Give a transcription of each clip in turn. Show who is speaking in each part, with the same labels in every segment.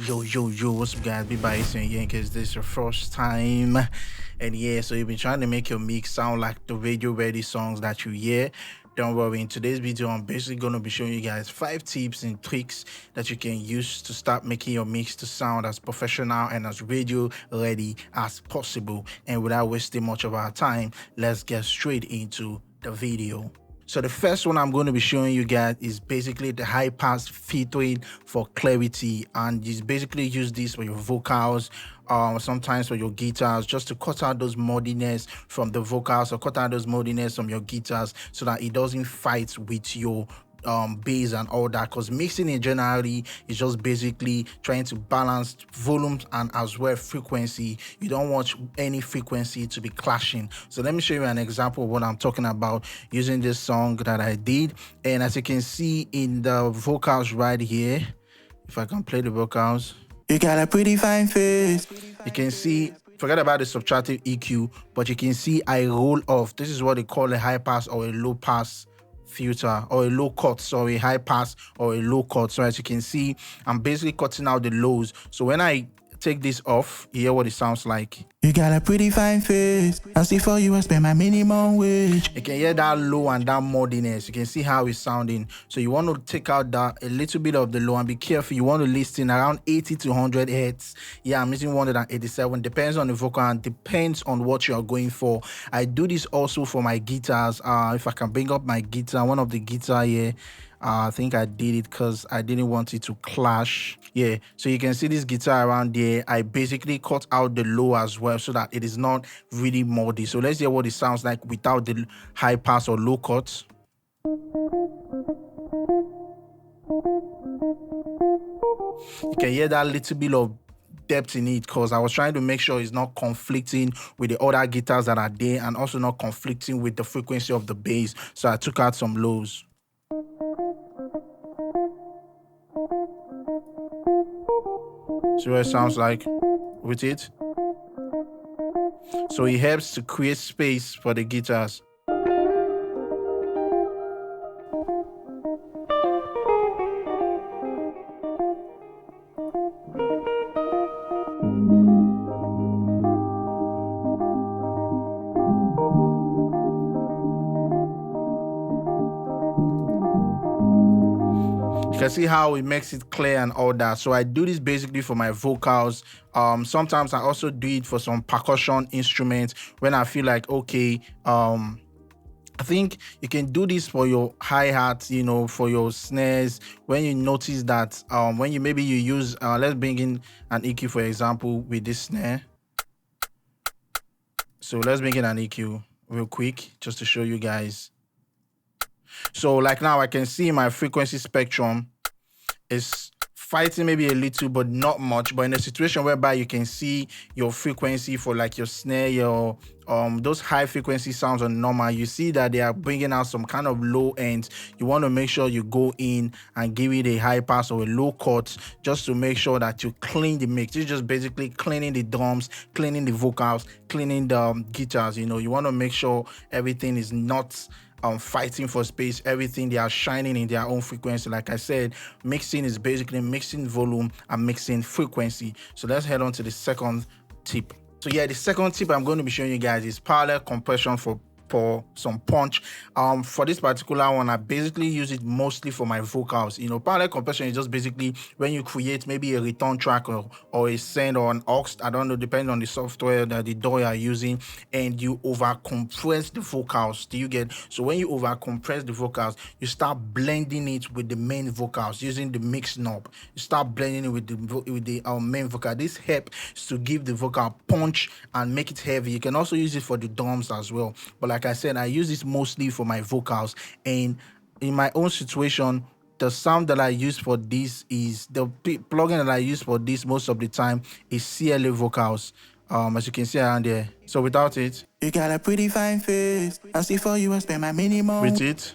Speaker 1: Yo, what's up guys, BeatsbyHcien here in case this is your first time. And yeah, so you've been trying to make your mix sound like the radio ready songs that you hear. Don't worry, in today's video I'm basically going to be showing you guys 5 tips and tricks that you can use to start making your mix to sound as professional and as radio ready as possible. And without wasting much of our time, let's get straight into the video. So the first one I'm going to be showing you guys is basically the high pass filtering for clarity, and you basically use this for your vocals, sometimes for your guitars, just to cut out those muddiness from the vocals or cut out those muddiness from your guitars so that it doesn't fight with your bass and all that, because mixing in generally is just basically trying to balance volumes and as well frequency. You don't want any frequency to be clashing. So let me show you an example of what I'm talking about using this song that I did. And as you can see in the vocals right here, if I can play the vocals,
Speaker 2: you got a pretty fine face.
Speaker 1: You can see, forget about the subtractive EQ, but you can see I roll off. This is what they call a high pass or a low pass filter, or a low cut, sorry, high pass or a low cut. So as you can see, I'm basically cutting out the lows. So when I take this off, you hear what it sounds like.
Speaker 2: You got a pretty fine face. I see for you I spend my minimum wage.
Speaker 1: You can hear that low and that muddiness. You can see how it's sounding. So you want to take out that a little bit of the low, and be careful. You want to listen around 80 to 100 hertz. Yeah, I'm using 187. Depends on the vocal and depends on what you are going for. I do this also for my guitars. If I can bring up my guitar, one of the guitar here, I think I did it because I didn't want it to clash. Yeah, so you can see this guitar around there. I basically cut out the low as well so that it is not really muddy. So let's hear what it sounds like without the high pass or low cut. You can hear that little bit of depth in it, because I was trying to make sure it's not conflicting with the other guitars that are there and also not conflicting with the frequency of the bass. So I took out some lows. See what it sounds like with it. So it helps to create space for the guitars. You can see how it makes it clear and all that. So I do this basically for my vocals. Sometimes I also do it for some percussion instruments when I feel like, okay, I think you can do this for your hi-hats, you know, for your snares. When you notice that when you use, let's bring in an EQ for example with this snare. So let's bring in an EQ real quick just to show you guys. So like now I can see my frequency spectrum is fighting maybe a little but not much, but in a situation whereby you can see your frequency for like your snare, your those high frequency sounds are normal, you see that they are bringing out some kind of low ends. You want to make sure you go in and give it a high pass or a low cut just to make sure that you clean the mix. It's just basically cleaning the drums, cleaning the vocals, cleaning the guitars. You know, you want to make sure everything is not fighting for space. Everything, they are shining in their own frequency. Like I said, mixing is basically mixing volume and mixing frequency. So let's head on to the second tip. So yeah, the second tip I'm going to be showing you guys is parallel compression for some punch. For this particular one, I basically use it mostly for my vocals. You know, parallel compression is just basically when you create maybe a return track or a send or an aux, I don't know, depending on the software that the DAW you are using, and you over compress the vocals. Do you get? So when you over compress the vocals, you start blending it with the main vocals using the mix knob. You start blending it with the main vocal. This helps to give the vocal punch and make it heavy. You can also use it for the drums as well, but like I said, I use this mostly for my vocals. And in my own situation, the sound that I use for this is the plugin that I use for this most of the time is CLA vocals, as you can see around there. So without it,
Speaker 2: you got a pretty fine face. I see for you I spend my minimum.
Speaker 1: With it,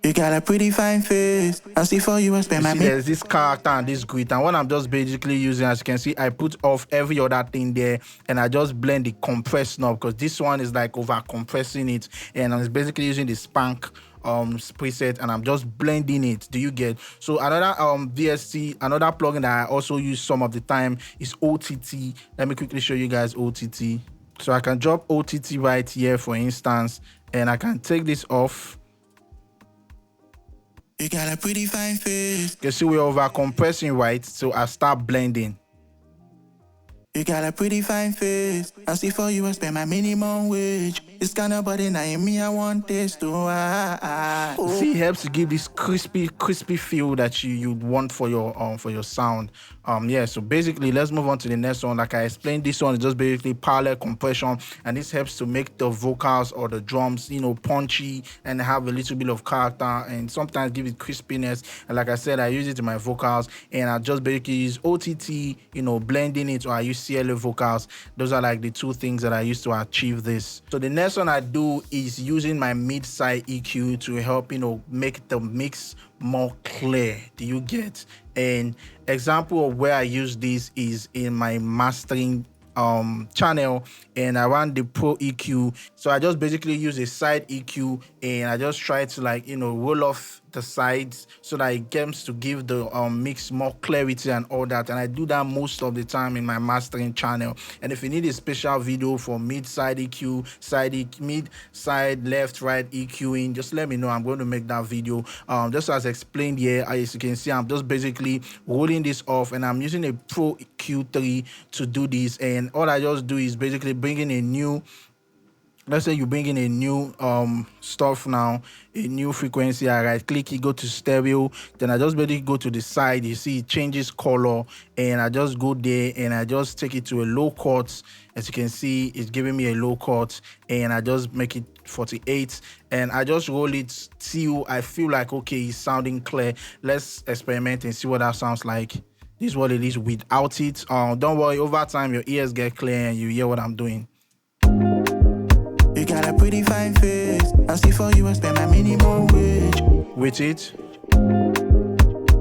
Speaker 2: you got a pretty fine face. I see for you I spend my
Speaker 1: there's this character and this grit, and what I'm just basically using, as you can see, I put off every other thing there and I just blend the compress knob, because this one is like over compressing it, and I'm basically using the spank preset, and I'm just blending it. Do you get? So another VST, another plugin that I also use some of the time is OTT. Let me quickly show you guys OTT. So I can drop OTT right here, for instance, and I can take this off.
Speaker 2: You got a pretty fine face.
Speaker 1: You can see we're over compressing, right? So I start blending.
Speaker 2: You got a pretty fine face. I see for you I spend my minimum wage. This kind of body now in me, I want this to
Speaker 1: See, it helps to give this crispy feel that you want for your sound. Yeah, so basically let's move on to the next one. Like I explained, this one is just basically parallel compression, and this helps to make the vocals or the drums, you know, punchy and have a little bit of character, and sometimes give it crispiness. And like I said, I use it in my vocals, and I just basically use OTT, you know, blending it, or I use CLA vocals. Those are like the two things that I use to achieve this. So the next one I do is using my mid-side EQ to help, you know, make the mix more clear. Do you get? An example of where I use this is in my mastering channel, and I run the Pro EQ. So I just basically use a side EQ, and I just try to, like, you know, roll off the sides so that it gets to give the mix more clarity and all that. And I do that most of the time in my mastering channel. And if you need a special video for mid-side EQ, mid-side, left, right EQing, just let me know. I'm going to make that video. Just as explained here, as you can see, I'm just basically rolling this off, and I'm using a Pro Q3 to do this. And all I just do is basically bring in a new, let's say you bring in a new stuff now, a new frequency. I right click it, go to stereo, then I just basically go to the side. You see it changes color, and I just go there and I just take it to a low cut. As you can see, it's giving me a low cut, and I just make it 48, and I just roll it till I feel like, okay, it's sounding clear. Let's experiment and see what that sounds like. This is what it is without it. Don't worry, over time your ears get clear and you hear what I'm doing.
Speaker 2: You got a pretty fine face. I see for you I spend my minimum wage.
Speaker 1: With it,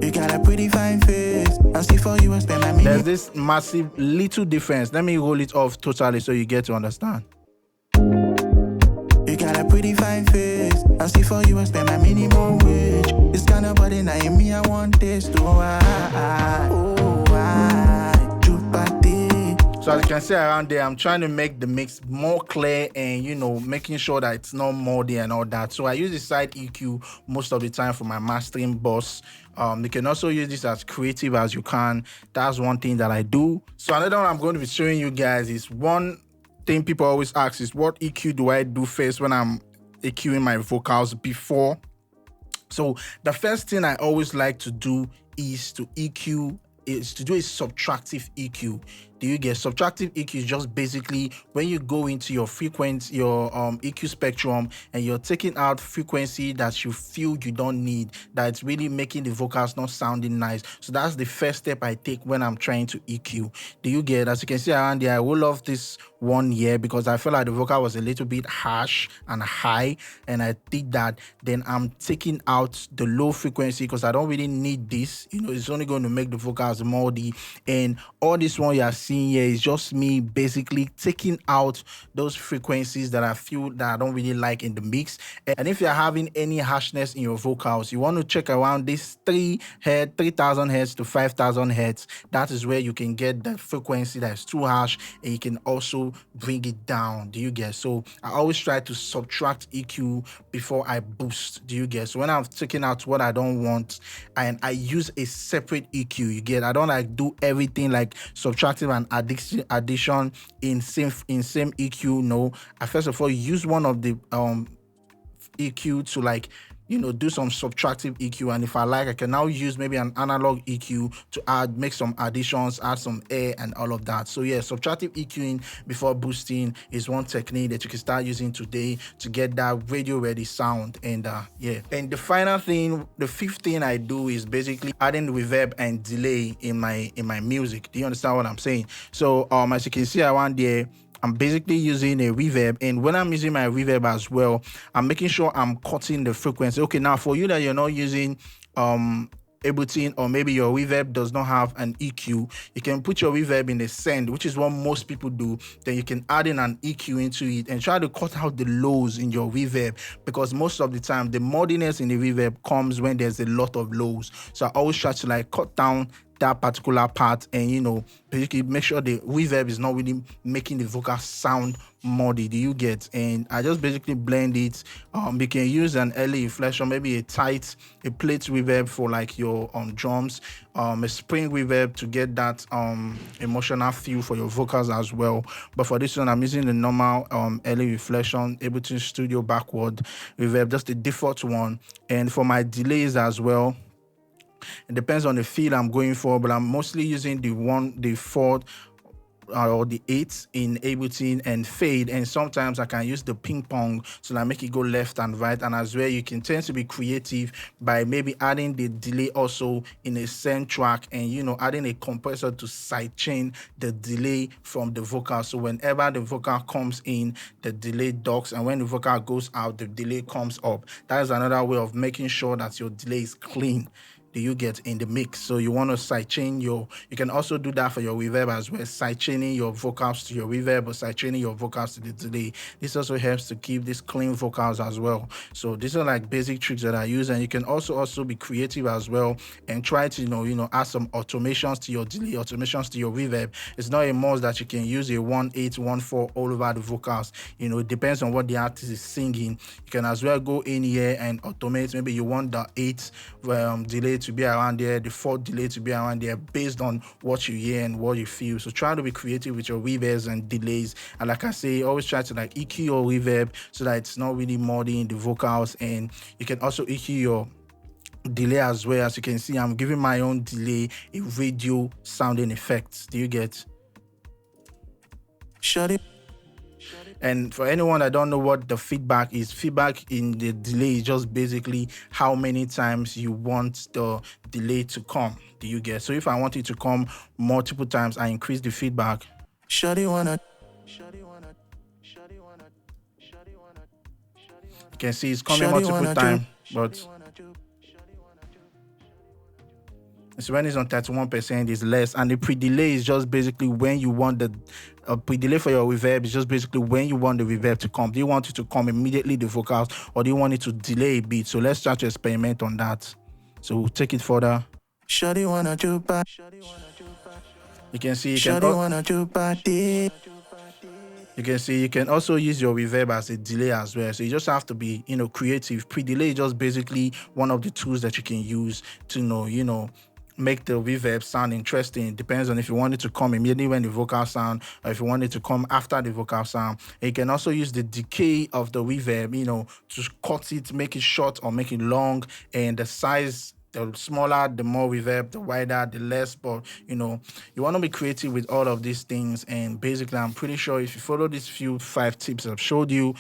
Speaker 2: you got a pretty fine face. I see for you I spend my minimum.
Speaker 1: there's this massive little difference. Let me roll it off totally so you get to understand.
Speaker 2: You got a pretty fine face. I see for you I spend my minimum wage. This kind of body now in me, I want this to
Speaker 1: So as you can see around there, I'm trying to make the mix more clear and, you know, making sure that it's not moldy and all that. So I use the side EQ most of the time for my mastering bus. You can also use this as creative as you can. That's one thing that I do. So another one I'm going to be showing you guys is one thing people always ask is, what EQ do I do first when I'm EQing my vocals before? So the first thing I always like to do is to do a subtractive EQ. Do you get? Subtractive EQ is just basically when you go into your frequency, your EQ spectrum, and you're taking out frequency that you feel you don't need, that's really making the vocals not sounding nice. So that's the first step I take when I'm trying to EQ. Do you get? As you can see around there, I roll off this one here because I felt like the vocal was a little bit harsh and high, and I did that. Then I'm taking out the low frequency because I don't really need this. You know, it's only going to make the vocals moldy. And all this one you are seeing here is just me basically taking out those frequencies that I feel that I don't really like in the mix. And if you're having any harshness in your vocals, you want to check around this 3,000 hertz to 5,000 hertz. That is where you can get the frequency that is too harsh, and you can also bring it down. Do you get? So I always try to subtract EQ before I boost. Do you get? So when I'm taking out what I don't want, and I use a separate EQ, you get? I don't like do everything like subtractive and addition in same EQ. No, I first of all use one of the EQ to, like, you know, do some subtractive EQ, and if I like, I can now use maybe an analog EQ to make some additions, add some air and all of that. So yeah, subtractive EQing before boosting is one technique that you can start using today to get that radio ready sound. And yeah, and the final thing, the fifth thing I do is basically adding reverb and delay in my music. Do you understand what I'm saying? So as you can see around there, I'm basically using a reverb, and when I'm using my reverb as well, I'm making sure I'm cutting the frequency. Okay, now for you that you're not using everything, or maybe your reverb does not have an EQ, you can put your reverb in a send, which is what most people do. Then you can add in an EQ into it and try to cut out the lows in your reverb, because most of the time the muddiness in the reverb comes when there's a lot of lows. So I always try to like cut down that particular part, and basically make sure the reverb is not really making the vocal sound muddy. Do you get? And I just basically blend it. You can use an early inflection, maybe a plate reverb for like your drums, a spring reverb to get that emotional feel for your vocals as well. But for this one, I'm using the normal early reflection Ableton Studio backward reverb, just the default one. And for my delays as well, it depends on the feel I'm going for, but I'm mostly using the 4 or the 8 in Ableton and fade, and sometimes I can use the ping pong so that I make it go left and right. And as well, you can tend to be creative by maybe adding the delay also in a send track, and adding a compressor to sidechain the delay from the vocal. So whenever the vocal comes in, the delay ducks, and when the vocal goes out, the delay comes up. That is another way of making sure that your delay is clean. Do you get in the mix? So you want to sidechain you can also do that for your reverb as well, sidechaining your vocals to your reverb or sidechaining your vocals to the delay. This also helps to keep these clean vocals as well. So these are like basic tricks that I use, and you can also be creative as well and try to add some automations to your delay, automations to your reverb. It's not a must that you can use a 1/8, 1/4 all over the vocals. It depends on what the artist is singing. You can as well go in here and automate. Maybe you want the 8 delay to be around there, the 4 delay to be around there, based on what you hear and what you feel. So try to be creative with your reverbs and delays. And like I say, always try to like EQ your reverb so that it's not really muddy in the vocals. And you can also EQ your delay as well. As you can see, I'm giving my own delay a radio sounding effect. Do you get?
Speaker 2: Shut it.
Speaker 1: And for anyone that don't know what the feedback is, feedback in the delay is just basically how many times you want the delay to come. Do you get? So if I want it to come multiple times, I increase the feedback. You can see it's coming multiple times, but so when it's on 31%, it's less. And the pre-delay is just basically when you want the pre-delay for your reverb is just basically when you want the reverb to come. Do you want it to come immediately, the vocals, or do you want it to delay a bit? So let's start to experiment on that. So we'll take it further. You can see you can also use your reverb as a delay as well. So you just have to be creative. Pre-delay is just basically one of the tools that you can use to make the reverb sound interesting. It depends on if you want it to come immediately when the vocal sound, or if you want it to come after the vocal sound. And you can also use the decay of the reverb, to cut it, make it short or make it long, and the size. The smaller, the more reverb, the wider, the less. But you want to be creative with all of these things. And basically, I'm pretty sure if you follow these 5 tips I've showed you,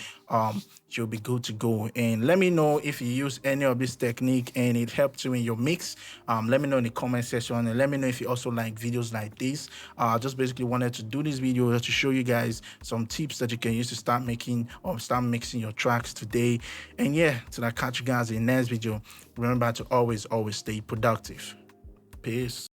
Speaker 1: you'll be good to go. And let me know if you use any of this technique and it helped you in your mix. Let me know in the comment section, and let me know if you also like videos like this. Just basically wanted to do this video to show you guys some tips that you can use to start making or start mixing your tracks today. And yeah, till I catch you guys in the next video, remember to always stay productive. Peace.